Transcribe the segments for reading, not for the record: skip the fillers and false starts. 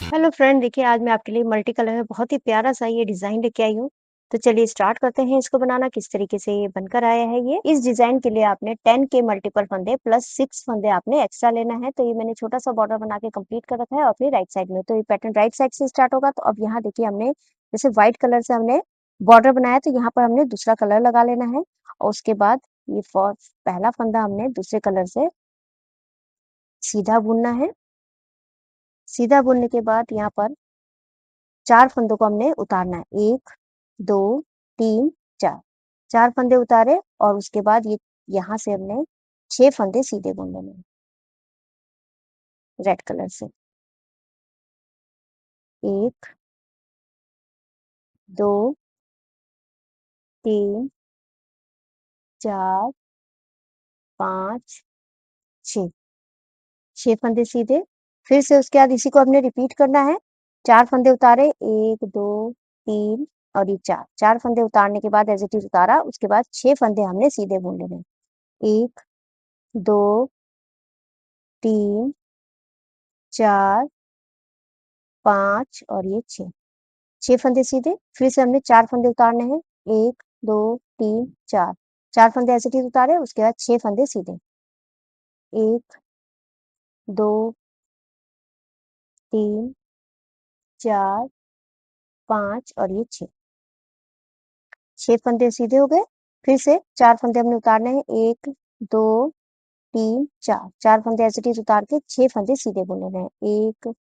Hello friend, देखिए आज मैं आपके लिए मल्टी कलर में बहुत ही प्यारा सा ये डिजाइन लेके आई हूँ। तो चलिए स्टार्ट करते हैं इसको बनाना किस तरीके से ये बनकर आया है ये। इस डिजाइन के लिए आपने 10 के मल्टीपल फंदे प्लस 6 फंदे आपने एक्स्ट्रा लेना है। तो ये मैंने छोटा सा बॉर्डर बना के कंप्लीट कर रखा है और अपनी राइट साइड में। तो ये पैटर्न राइट साइड से स्टार्ट होगा। तो अब यहाँ देखिए हमने जैसे व्हाइट कलर से हमने बॉर्डर बनाया, तो यहाँ पर हमने दूसरा कलर लगा लेना है और उसके बाद ये पहला फंदा हमने दूसरे कलर से सीधा बुनना है। सीधा बुनने के बाद यहाँ पर 4 फंदों को हमने उतारना है। 1, 2, 3, 4। 4 फंदे उतारे और उसके बाद ये यहाँ से हमने 6 फंदे सीधे बुन लेने हैं रेड कलर से। 1, 2, 3, 4, 5, 6। 6 फंदे सीधे। फिर से उसके बाद इसी को हमने रिपीट करना है। 4 फंदे उतारे, 1, 2, 3 और ये 4। 4 फंदे उतारने के बाद एज़ इट इज़ उतारा, उसके बाद 6 फंदे हमने सीधे बुन लेने हैं। 1, 2, 3, 4, 5 और ये 6। 6 फंदे सीधे। फिर से हमने 4 फंदे उतारने हैं। 1, 2, 3, 4। 4 फंदे एज़ इट इज़ उतारे, उसके बाद 6 फंदे सीधे। 1, 2, 3, 4, 5 और ये 6। 6 फंदे सीधे हो गए। फिर से 4 फंदे हमने उतारने हैं। 1, 2, 3, 4। 4 फंदे एज़ इट इज़ उतार के 6 फंदे सीधे बुन लेने हैं। 1,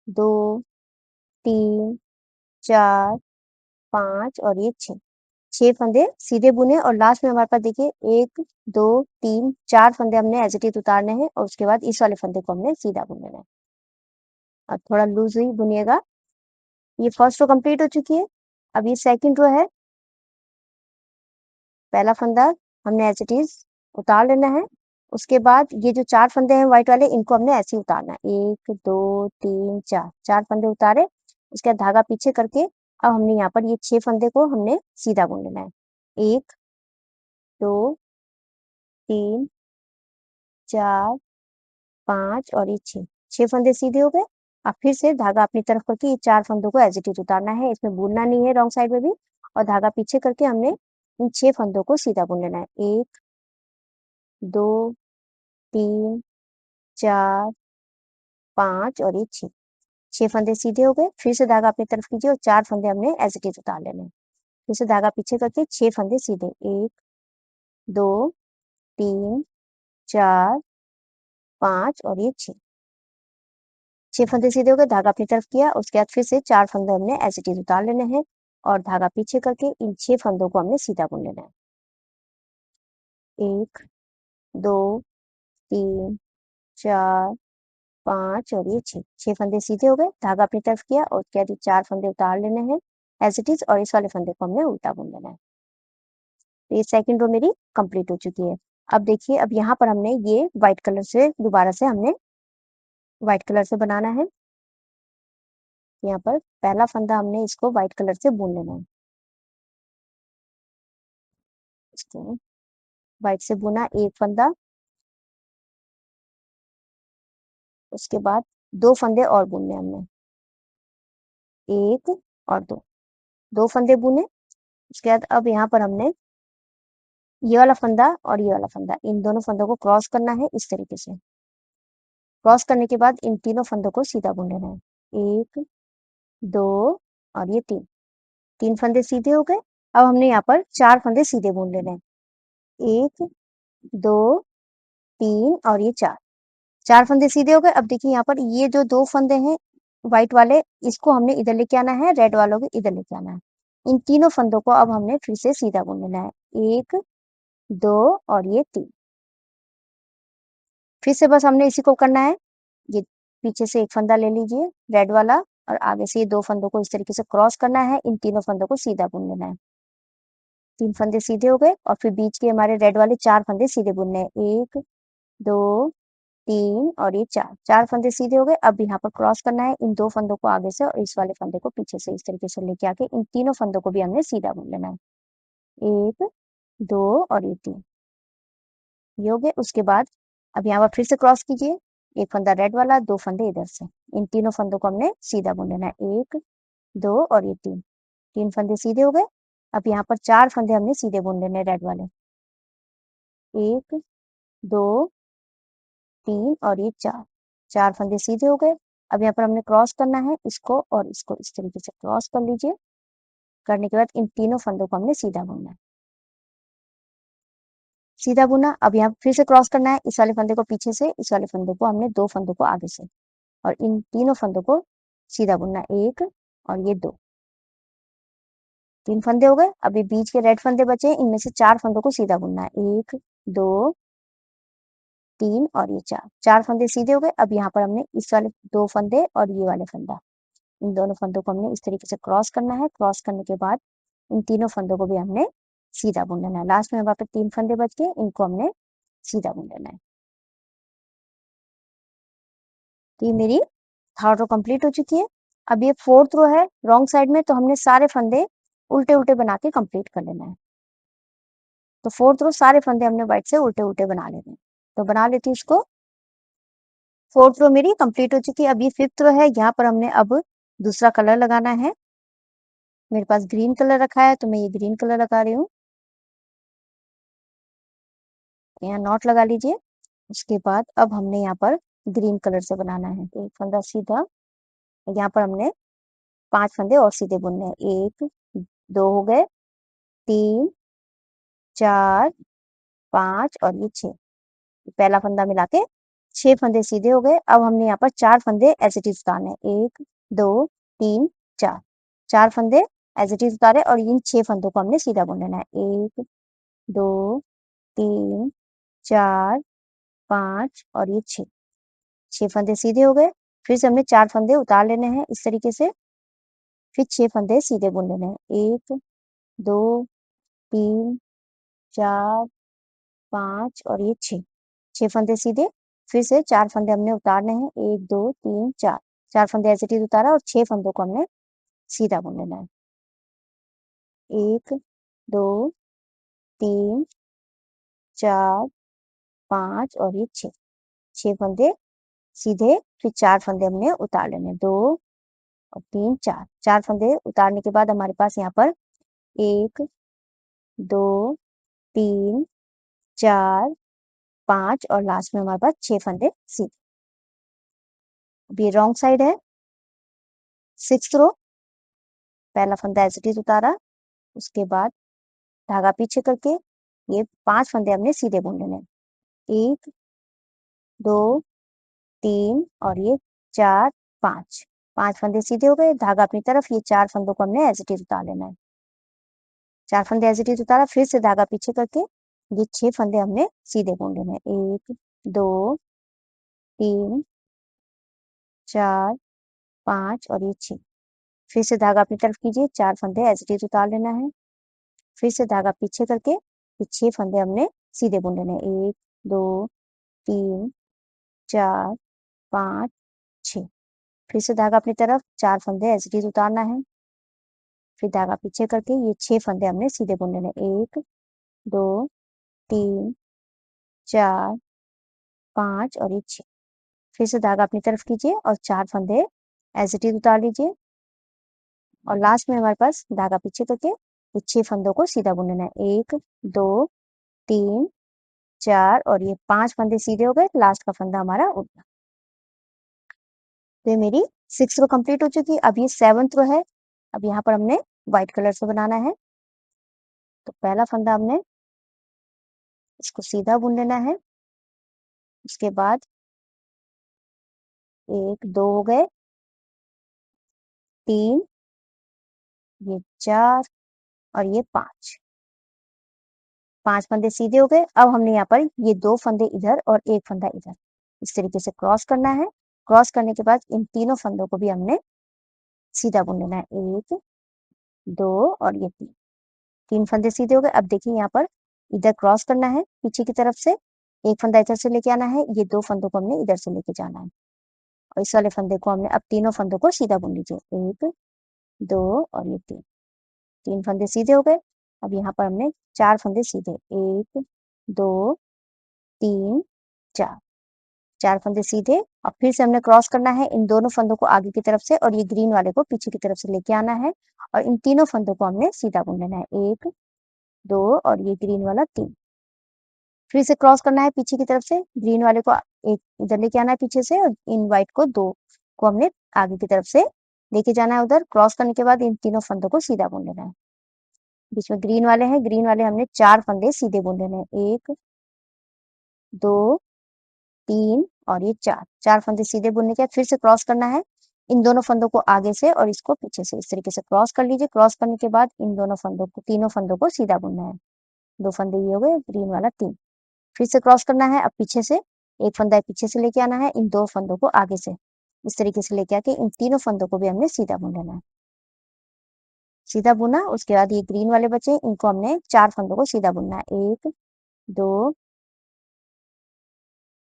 2, 3, 4, 5 और ये 6। 6 फंदे सीधे बुने और लास्ट में हमारे पास देखिए 1, 2, 3, 4 फंदे हमने एज़ इट इज़ उतारने हैं और उसके बाद इस वाले फंदे को हमने सीधा बुन लेना है। और थोड़ा लूज़ ही बुनिएगा। ये फर्स्ट रो कंप्लीट हो चुकी है। अब ये सेकंड रो है। पहला फंदा हमने एज़ इट इज़ उतार लेना है। उसके बाद ये जो 4 फंदे हैं व्हाइट वाले, इनको हमने ऐसे ही उतारना है। 1, 2, 3, 4। 4 फंदे उतारे, उसके बाद धागा पीछे करके अब हमने यहाँ पर ये 6 फंदे को हमने सीधा बुन लेना है। 1, 2, 3, 4, 5 और ये 6। 6 फंदे सीधे हो गए। अब फिर से धागा अपनी तरफ करके ये 4 फंदों को एज़ इट इज़ उतारना है। इसमें बुनना नहीं है रॉन्ग साइड में भी, और धागा पीछे करके हमने इन 6 फंदों को सीधा बुन लेना है। 1, 2, 3, 4, 5 और ये 6। 6 फंदे सीधे हो गए। फिर से धागा अपनी तरफ कीजिए और 4 फंदे हमने एज़ इट इज़ उतार लेने हैं। फिर से धागा पीछे करके 6 फंदे सीधे। 1, 2, 3, 4, 5 और ये 6। 6 फंदे सीधे हो गए, धागा अपनी तरफ किया, उसके बाद फिर से 4 फंदे हमने एज़ इट इज़ उतार लेने हैं और धागा पीछे करके इन 6 फंदों को हमने सीधा बुन लेना है। 1, 2, 3, 4, 5 और ये 6। 6 फंदे सीधे हो गए, धागा अपनी तरफ किया और उसके बाद ये 4 फंदे उतार लेने हैं एज़ इट इज़ और इस वाले फंदे को हमने उल्टा बुन लेना है। तो ये सेकंड रो मेरी कंप्लीट हो चुकी है। अब देखिए, अब यहाँ पर हमने ये व्हाइट कलर से दोबारा से हमने व्हाइट कलर से बनाना है। यहाँ पर पहला फंदा हमने इसको व्हाइट कलर से बुन लेना है। इसको व्हाइट से बुना एक फंदा, उसके बाद 2 फंदे और बुनने हमने, 1 और 2। 2 फंदे बुने, उसके बाद अब यहाँ पर हमने ये वाला फंदा और ये वाला फंदा, इन दोनों फंदों को क्रॉस करना है इस तरीके से। क्रॉस करने के बाद इन तीनों फंदों को सीधा बुन लेना है। 1, 2 और ये 3। 3 फंदे सीधे हो गए। अब हमने यहाँ पर 4 फंदे सीधे बुन लेने हैं। 1, 2, 3 और ये 4। 4 फंदे सीधे हो गए। अब देखिए यहाँ पर ये जो 2 फंदे हैं व्हाइट वाले, इसको हमने इधर लेके आना है, रेड वालों को इधर लेके आना है। इन तीनों फंदों को अब हमने फिर से सीधा बुन लेना है। 1, 2 और ये 3। फिर से बस हमने इसी को करना है। ये पीछे से एक फंदा ले लीजिए रेड वाला और आगे से ये 2 फंदों को इस तरीके से क्रॉस करना है। इन तीनों फंदों को सीधा बुन लेना है। 3 फंदे सीधे हो गए और फिर बीच के हमारे रेड वाले 4 फंदे सीधे बुनने हैं। 1, 2, 3 और ये 4। 4 फंदे सीधे हो गए। अब यहाँ पर क्रॉस करना है इन 2 फंदों को आगे से और इस वाले फंदे को पीछे से इस तरीके से लेके आके इन तीनों फंदों को भी हमने सीधा बुन लेना है। 1, 2 और ये 3। ये हो गए। उसके बाद अब यहाँ पर फिर से क्रॉस कीजिए। एक फंदा रेड वाला, 2 फंदे इधर से। इन तीनों फंदों को हमने सीधा बुन लेना है। 1, 2 और ये 3। 3 फंदे सीधे हो गए। अब यहाँ पर 4 फंदे हमने सीधे बुन लेने रेड वाले। 1, 2, 3 और ये 4। 4 फंदे सीधे हो गए। अब यहाँ पर हमने क्रॉस करना है इसको और इसको, इस तरीके से क्रॉस कर लीजिए। करने के बाद इन तीनों फंदों को हमने सीधा बुनना है। सीधा बुना। अब यहाँ फिर से क्रॉस करना है, इस वाले फंदे को पीछे से, इस वाले फंदे को हमने 2 फंदों को आगे से, और इन तीनों फंदों को सीधा बुनना। 1 और ये 2। 3 फंदे हो गए। अभी बीच के रेड फंदे बचे, इनमें से 4 फंदों को सीधा बुनना है। 1, 2, 3 और ये 4। 4 फंदे सीधे हो गए। अब यहाँ पर हमने इस वाले 2 फंदे और ये वाले फंदा, इन दोनों फंदों को हमने इस तरीके से क्रॉस करना है। क्रॉस करने के बाद इन तीनों फंदों को भी हमने सीधा बुन लेना है। लास्ट में हमारे पे 3 फंदे बच गए, इनको हमने सीधा बुन लेना है। तो ये मेरी थर्ड रो कंप्लीट हो चुकी है। अब ये फोर्थ रो है रॉन्ग साइड में, तो हमने सारे फंदे उल्टे उल्टे बना के कंप्लीट कर लेना है। तो फोर्थ रो सारे फंदे हमने व्हाइट से उल्टे उल्टे बना लेने हैं। तो बना लेती हूँ इसको। फोर्थ रो मेरी कंप्लीट हो चुकी है। अब ये फिफ्थ रो है, यहाँ पर हमने अब दूसरा कलर लगाना है। मेरे पास ग्रीन कलर रखा है, तो मैं ये ग्रीन कलर लगा रही हूँ। यहाँ नॉट लगा लीजिए। उसके बाद अब हमने यहाँ पर ग्रीन कलर से बनाना है। तो एक फंदा सीधा, यहाँ पर हमने 5 फंदे और सीधे बुनने हैं। 1, 2 हो गए, 3, 4, 5 और ये 6। पहला फंदा मिला के 6 फंदे सीधे हो गए। अब हमने यहाँ पर 4 फंदे एज इट इज उतारने हैं। 1, 2, 3, 4। 4 फंदे एज इट इज उतारे और इन 6 फंदों को हमने सीधा बुन लेना है। 1, 2, 3, 4, 5 और ये 6। 6 फंदे सीधे हो गए। फिर से हमने 4 फंदे उतार लेने हैं इस तरीके से। फिर 6 फंदे सीधे बुन लेने हैं। 1, 2, 3, 4, 5 और ये 6। 6 फंदे सीधे। फिर से 4 फंदे हमने उतारने हैं। 1, 2, 3, 4। 4 फंदे एज इट इज उतारा और 6 फंदों को हमने सीधा बुन लेना है। 1, 2, 3, 4, 5 और ये 6। 6 फंदे सीधे। फिर 4 फंदे हमने उतार लेने हैं। 2 और 3, 4। 4 फंदे उतारने के बाद हमारे पास यहाँ पर 1, 2, 3, 4, 5 और लास्ट में हमारे पास 6 फंदे सीधे। अब ये रॉन्ग साइड है। 6th रो, पहला फंदा एज इट इज उतारा। उसके बाद धागा पीछे करके ये 5 फंदे हमने सीधे बुन लेने हैं। 1, 2, 3 और ये 4, 5। 5 फंदे सीधे हो गए। धागा अपनी तरफ, ये 4 फंदों को हमने एज इट इज उतार लेना है। 4 फंदे एज इट इज उतारा। फिर से धागा पीछे करके ये 6 फंदे हमने सीधे बुन लेने हैं। 1, 2, 3, 4, 5 और ये 6। फिर से धागा अपनी तरफ कीजिए। 4 फंदे एज इट इज उतार लेना है। फिर से धागा पीछे करके ये 6 फंदे हमने सीधे बुन लेने हैं। 1, 2, 3, 4, 5, 6। फिर से धागा अपनी तरफ, 4 फंदे एज इट इज उतारना है। फिर धागा पीछे करके ये 6 फंदे हमने सीधे बुन लेने हैं। 1, 2, 3, 4, 5 और ये 6। फिर से धागा अपनी तरफ कीजिए और 4 फंदे एज इट इज उतार लीजिए। और लास्ट में हमारे पास धागा पीछे करके ये 6 फंदों को सीधा बुन लेना है। 1, 2, 3, 4 और ये 5 फंदे सीधे हो गए। लास्ट का फंदा हमारा उल्टा। तो ये मेरी 6th रो कंप्लीट हो चुकी है। अब ये 7th रो है। अब यहाँ पर हमने व्हाइट कलर से बनाना है। तो पहला फंदा हमने इसको सीधा बुन लेना है। उसके बाद 1, 2 हो गए, 3, ये 4 और ये 5। 5 फंदे सीधे हो गए। अब हमने यहाँ पर ये 2 फंदे इधर और 1 फंदा इधर, इस तरीके से क्रॉस करना है। क्रॉस करने के बाद इन तीनों फंदों को भी हमने सीधा बुन लेना है। 1, 2 और ये 3। 3 फंदे सीधे हो गए। अब देखिए यहाँ पर इधर क्रॉस करना है पीछे की तरफ से। एक फंदा इधर से लेके आना है। ये 2 फंदों को हमने इधर से लेके जाना है। और इस वाले फंदे को हमने, अब तीनों फंदों को सीधा बुन लीजिए। 1, 2 और ये 3। 3 फंदे सीधे हो गए। अब यहाँ पर हमने 4 फंदे सीधे। 1, 2, 3, 4। 4 फंदे सीधे और फिर से हमने क्रॉस करना है इन दोनों फंदों को आगे की तरफ से और ये ग्रीन वाले को पीछे की तरफ से लेके आना है और इन तीनों फंदों को हमने सीधा बुन लेना है 1 2 और ये ग्रीन वाला 3। फिर से क्रॉस करना है पीछे की तरफ से, ग्रीन वाले को एक इधर लेके आना है पीछे से और इन व्हाइट को 2 को हमने आगे की तरफ से लेके जाना है उधर। क्रॉस करने के बाद इन तीनों फंदों को सीधा बुन लेना है। बीच में ग्रीन वाले हैं, ग्रीन वाले हमने 4 फंदे सीधे बुन लेने हैं 1 2 3 और ये 4 फंदे सीधे बुनने के बाद फिर से क्रॉस करना है इन दोनों फंदों को आगे से और इसको पीछे से। इस तरीके से क्रॉस कर लीजिए। क्रॉस करने के बाद इन दोनों फंदों को तीनों फंदों को सीधा बुनना है। 2 फंदे ये हो गए, ग्रीन वाला 3। फिर से क्रॉस करना है, अब पीछे से एक फंदा पीछे से लेके आना है, इन 2 फंदों को आगे से इस तरीके से लेके आके इन तीनों फंदों को भी हमने सीधा बुन लेना है। सीधा बुना, उसके बाद ये ग्रीन वाले बचे, इनको हमने 4 फंदों को सीधा बुनना है 1 2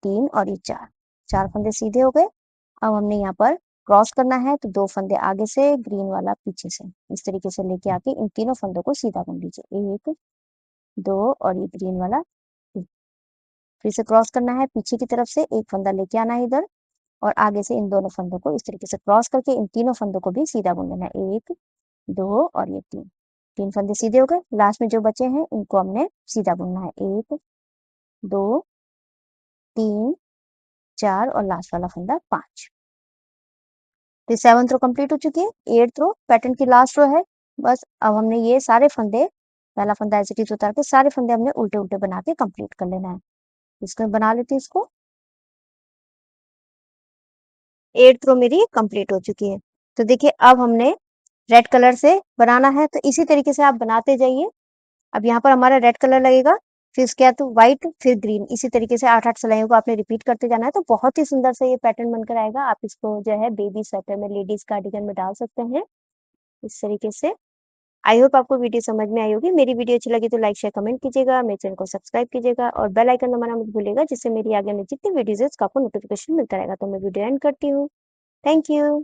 3 और ये 4 फंदे सीधे हो गए। अब हमने यहाँ पर क्रॉस करना है तो 2 फंदे आगे से, ग्रीन वाला पीछे से इस तरीके से लेके आके इन तीनों फंदों को सीधा बुन लीजिए 1 2 और ये ग्रीन वाला 3। फिर से क्रॉस करना है पीछे की तरफ से, एक फंदा लेके आना है इधर और आगे से इन दोनों फंदों को इस तरीके से क्रॉस करके इन तीनों फंदों को भी सीधा बुन लेना है 1 2 और ये 3 फंदे सीधे हो गए। लास्ट में जो बचे हैं इनको हमने सीधा बुनना है 1 2 3 4 और लास्ट वाला फंदा 5। तो 7th रो कंप्लीट हो चुकी है। 8th रो पैटर्न की लास्ट रो है। बस अब हमने ये सारे फंदे, पहला फंदा ऐसे टीच उतार के सारे फंदे हमने उल्टे उल्टे बना के कंप्लीट कर लेना है। इसको बना लेते हैं इसको। 8th रो मेरी कंप्लीट हो चुकी है। तो देखिए अब हमने रेड कलर से बनाना है तो इसी तरीके से आप बनाते जाइए। अब यहाँ पर हमारा रेड कलर लगेगा, फिर उसके बाद तो व्हाइट, फिर ग्रीन, इसी तरीके से 8-8 सिलाइयों को आपने रिपीट करते जाना है। तो बहुत ही सुंदर सा ये पैटर्न बनकर आएगा। आप इसको जो है बेबी स्वेटर में, लेडीज कार्डिगन में डाल सकते हैं इस तरीके से। आई होप आपको वीडियो समझ में आई होगी। मेरी वीडियो अच्छी लगी तो लाइक शेयर कमेंट कीजिएगा, मेरे चैनल को सब्सक्राइब कीजिएगा और बेल आइकन दबाना मत भूलिएगा, जिससे मेरी आगे में जितनी वीडियोज है उसका आपको नोटिफिकेशन मिलता रहेगा। तो मैं वीडियो एंड करती हूँ। Thank you.